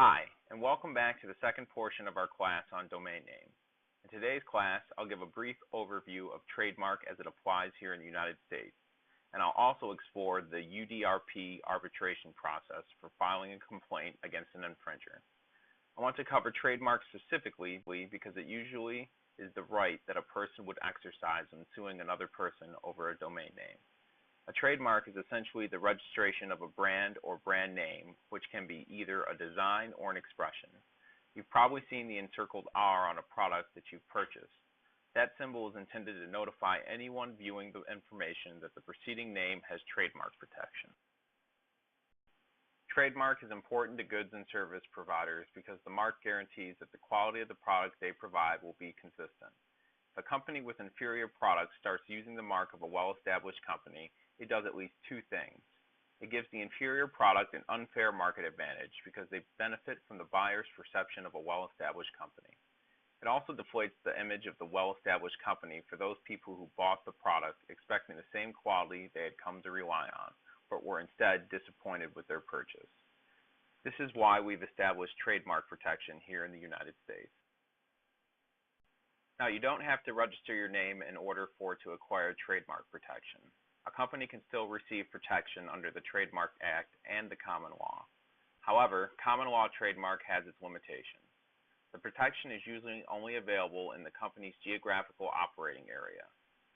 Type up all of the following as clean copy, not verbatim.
Hi, and welcome back to the second portion of our class on domain name. In today's class, I'll give a brief overview of trademark as it applies here in the United States, and I'll also explore the UDRP arbitration process for filing a complaint against an infringer. I want to cover trademark specifically because it usually is the right that a person would exercise when suing another person over a domain name. A trademark is essentially the registration of a brand or brand name, which can be either a design or an expression. You've probably seen the encircled R on a product that you've purchased. That symbol is intended to notify anyone viewing the information that the preceding name has trademark protection. Trademark is important to goods and service providers because the mark guarantees that the quality of the product they provide will be consistent. If a company with inferior products starts using the mark of a well-established company, it does at least two things. It gives the inferior product an unfair market advantage because they benefit from the buyer's perception of a well-established company. It also deflates the image of the well-established company for those people who bought the product expecting the same quality they had come to rely on, but were instead disappointed with their purchase. This is why we've established trademark protection here in the United States. Now, you don't have to register your name in order for it to acquire trademark protection. A company can still receive protection under the Trademark Act and the common law. However, common law trademark has its limitations. The protection is usually only available in the company's geographical operating area.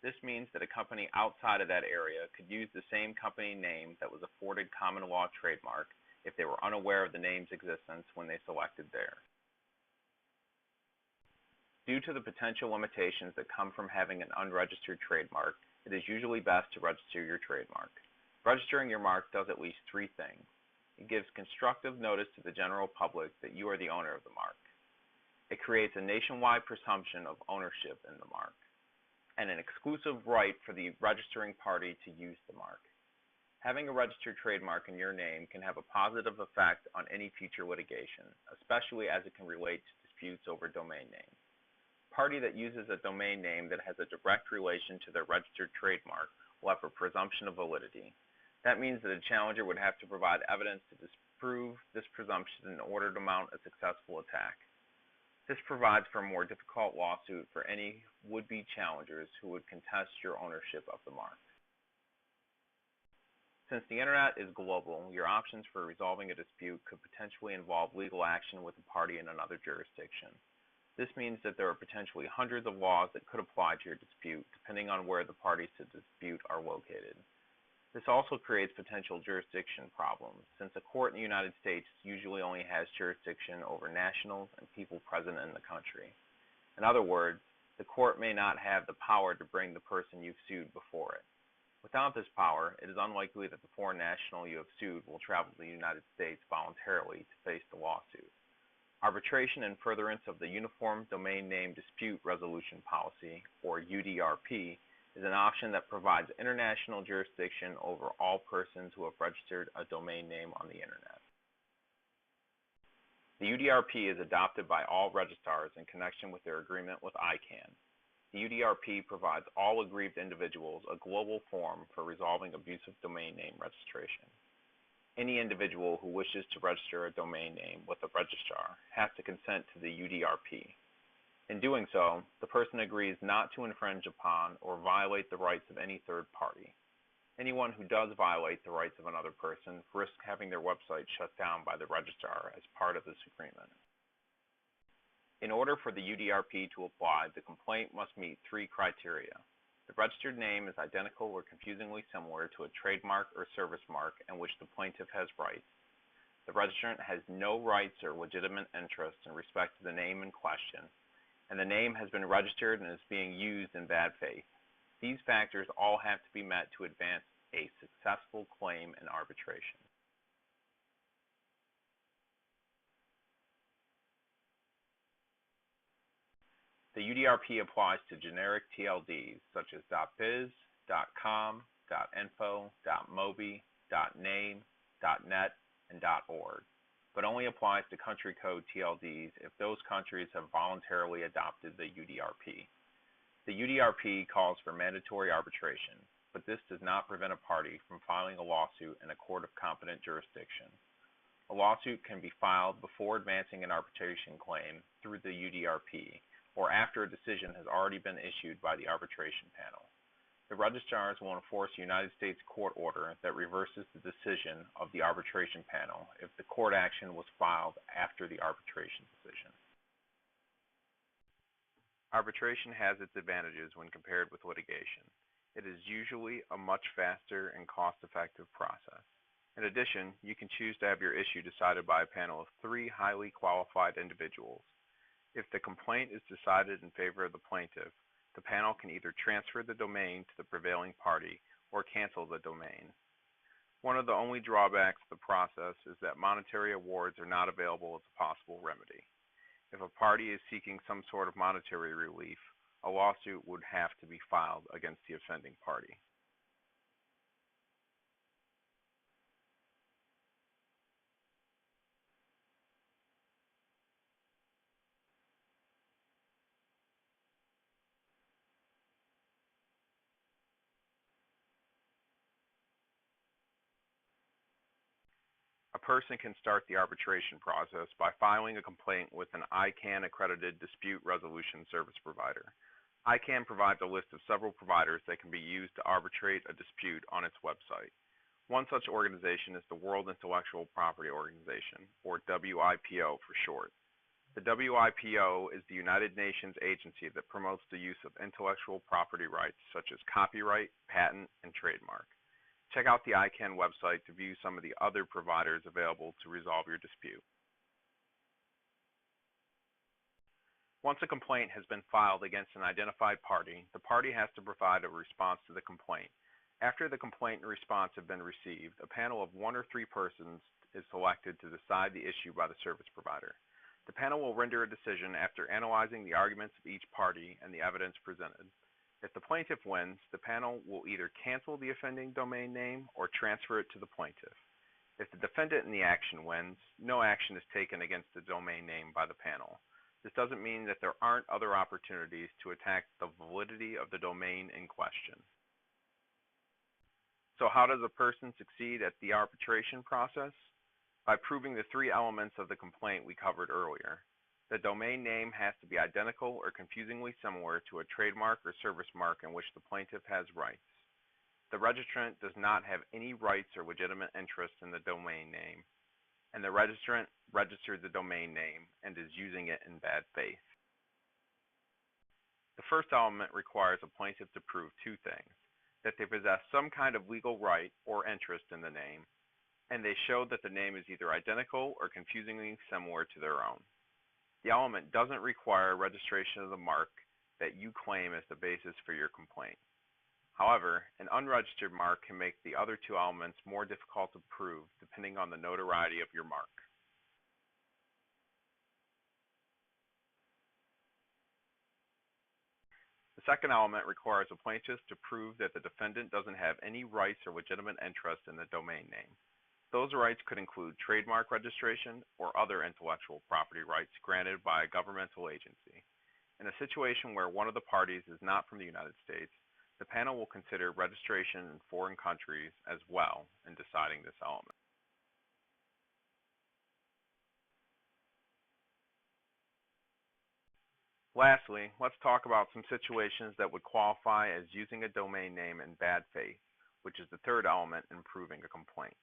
This means that a company outside of that area could use the same company name that was afforded common law trademark if they were unaware of the name's existence when they selected theirs. Due to the potential limitations that come from having an unregistered trademark, it is usually best to register your trademark. Registering your mark does at least three things. It gives constructive notice to the general public that you are the owner of the mark. It creates a nationwide presumption of ownership in the mark, and an exclusive right for the registering party to use the mark. Having a registered trademark in your name can have a positive effect on any future litigation, especially as it can relate to disputes over domain names. A party that uses a domain name that has a direct relation to their registered trademark will have a presumption of validity. That means that a challenger would have to provide evidence to disprove this presumption in order to mount a successful attack. This provides for a more difficult lawsuit for any would-be challengers who would contest your ownership of the mark. Since the Internet is global, your options for resolving a dispute could potentially involve legal action with a party in another jurisdiction. This means that there are potentially hundreds of laws that could apply to your dispute, depending on where the parties to the dispute are located. This also creates potential jurisdiction problems, since a court in the United States usually only has jurisdiction over nationals and people present in the country. In other words, the court may not have the power to bring the person you've sued before it. Without this power, it is unlikely that the foreign national you have sued will travel to the United States voluntarily to face the lawsuit. Arbitration in furtherance of the Uniform Domain Name Dispute Resolution Policy, or UDRP, is an option that provides international jurisdiction over all persons who have registered a domain name on the Internet. The UDRP is adopted by all registrars in connection with their agreement with ICANN. The UDRP provides all aggrieved individuals a global forum for resolving abusive domain name registration. Any individual who wishes to register a domain name with a registrar has to consent to the UDRP. In doing so, the person agrees not to infringe upon or violate the rights of any third party. Anyone who does violate the rights of another person risks having their website shut down by the registrar as part of this agreement. In order for the UDRP to apply, the complaint must meet three criteria. The registered name is identical or confusingly similar to a trademark or service mark in which the plaintiff has rights. The registrant has no rights or legitimate interest in respect to the name in question, and the name has been registered and is being used in bad faith. These factors all have to be met to advance a successful claim in arbitration. The UDRP applies to generic TLDs such as .biz, .com, .info, .mobi, .name, .net, and .org. but only applies to country code TLDs if those countries have voluntarily adopted the UDRP. The UDRP calls for mandatory arbitration, but this does not prevent a party from filing a lawsuit in a court of competent jurisdiction. A lawsuit can be filed before advancing an arbitration claim through the UDRP, or after a decision has already been issued by the arbitration panel. The registrars will enforce a United States court order that reverses the decision of the arbitration panel if the court action was filed after the arbitration decision. Arbitration has its advantages when compared with litigation. It is usually a much faster and cost-effective process. In addition, you can choose to have your issue decided by a panel of 3 highly qualified individuals. If the complaint is decided in favor of the plaintiff, the panel can either transfer the domain to the prevailing party or cancel the domain. One of the only drawbacks of the process is that monetary awards are not available as a possible remedy. If a party is seeking some sort of monetary relief, a lawsuit would have to be filed against the offending party. A person can start the arbitration process by filing a complaint with an ICANN-accredited dispute resolution service provider. ICANN provides a list of several providers that can be used to arbitrate a dispute on its website. One such organization is the World Intellectual Property Organization, or WIPO for short. The WIPO is the United Nations agency that promotes the use of intellectual property rights such as copyright, patent, and trademark. Check out the ICANN website to view some of the other providers available to resolve your dispute. Once a complaint has been filed against an identified party, the party has to provide a response to the complaint. After the complaint and response have been received, a panel of 1 or 3 persons is selected to decide the issue by the service provider. The panel will render a decision after analyzing the arguments of each party and the evidence presented. If the plaintiff wins, the panel will either cancel the offending domain name or transfer it to the plaintiff. If the defendant in the action wins, no action is taken against the domain name by the panel. This doesn't mean that there aren't other opportunities to attack the validity of the domain in question. So how does a person succeed at the arbitration process? By proving the 3 elements of the complaint we covered earlier. The domain name has to be identical or confusingly similar to a trademark or service mark in which the plaintiff has rights. The registrant does not have any rights or legitimate interest in the domain name, and the registrant registered the domain name and is using it in bad faith. The first element requires a plaintiff to prove 2 things: that they possess some kind of legal right or interest in the name, and they show that the name is either identical or confusingly similar to their own. The element doesn't require registration of the mark that you claim as the basis for your complaint. However, an unregistered mark can make the other 2 elements more difficult to prove depending on the notoriety of your mark. The second element requires a plaintiff to prove that the defendant doesn't have any rights or legitimate interest in the domain name. Those rights could include trademark registration or other intellectual property rights granted by a governmental agency. In a situation where one of the parties is not from the United States, the panel will consider registration in foreign countries as well in deciding this element. Lastly, let's talk about some situations that would qualify as using a domain name in bad faith, which is the third element in proving a complaint.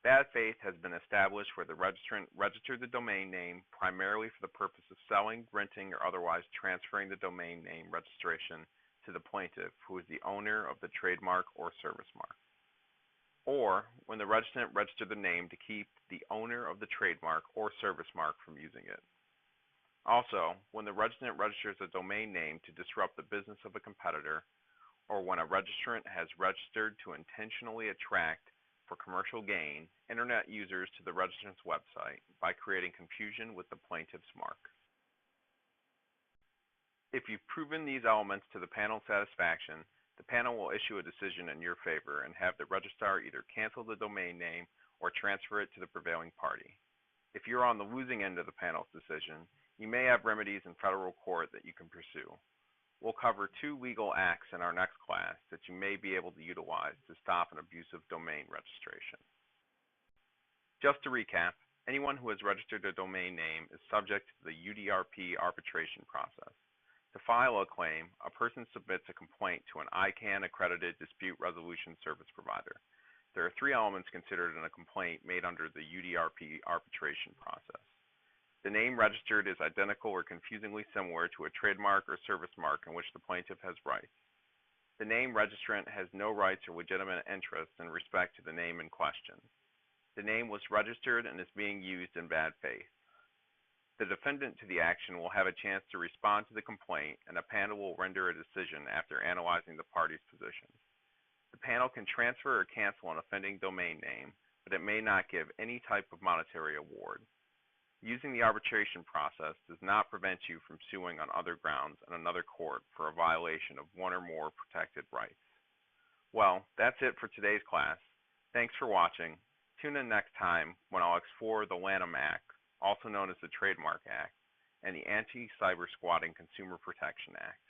Bad faith has been established where the registrant registered the domain name primarily for the purpose of selling, renting, or otherwise transferring the domain name registration to the plaintiff, who is the owner of the trademark or service mark. Or when the registrant registered the name to keep the owner of the trademark or service mark from using it. Also, when the registrant registers a domain name to disrupt the business of a competitor, or when a registrant has registered to intentionally attract for commercial gain internet users to the registrant's website by creating confusion with the plaintiff's mark. If you've proven these elements to the panel's satisfaction, the panel will issue a decision in your favor and have the registrar either cancel the domain name or transfer it to the prevailing party. If you're on the losing end of the panel's decision, you may have remedies in federal court that you can pursue. We'll cover 2 legal acts in our next class that you may be able to utilize to stop an abusive domain registration. Just to recap, anyone who has registered a domain name is subject to the UDRP arbitration process. To file a claim, a person submits a complaint to an ICANN-accredited dispute resolution service provider. There are 3 elements considered in a complaint made under the UDRP arbitration process. The name registered is identical or confusingly similar to a trademark or service mark in which the plaintiff has rights. The name registrant has no rights or legitimate interests in respect to the name in question. The name was registered and is being used in bad faith. The defendant to the action will have a chance to respond to the complaint, and a panel will render a decision after analyzing the parties' positions. The panel can transfer or cancel an offending domain name, but it may not give any type of monetary award. Using the arbitration process does not prevent you from suing on other grounds in another court for a violation of one or more protected rights. Well, that's it for today's class. Thanks for watching. Tune in next time when I'll explore the Lanham Act, also known as the Trademark Act, and the Anti-Cyber Squatting Consumer Protection Act.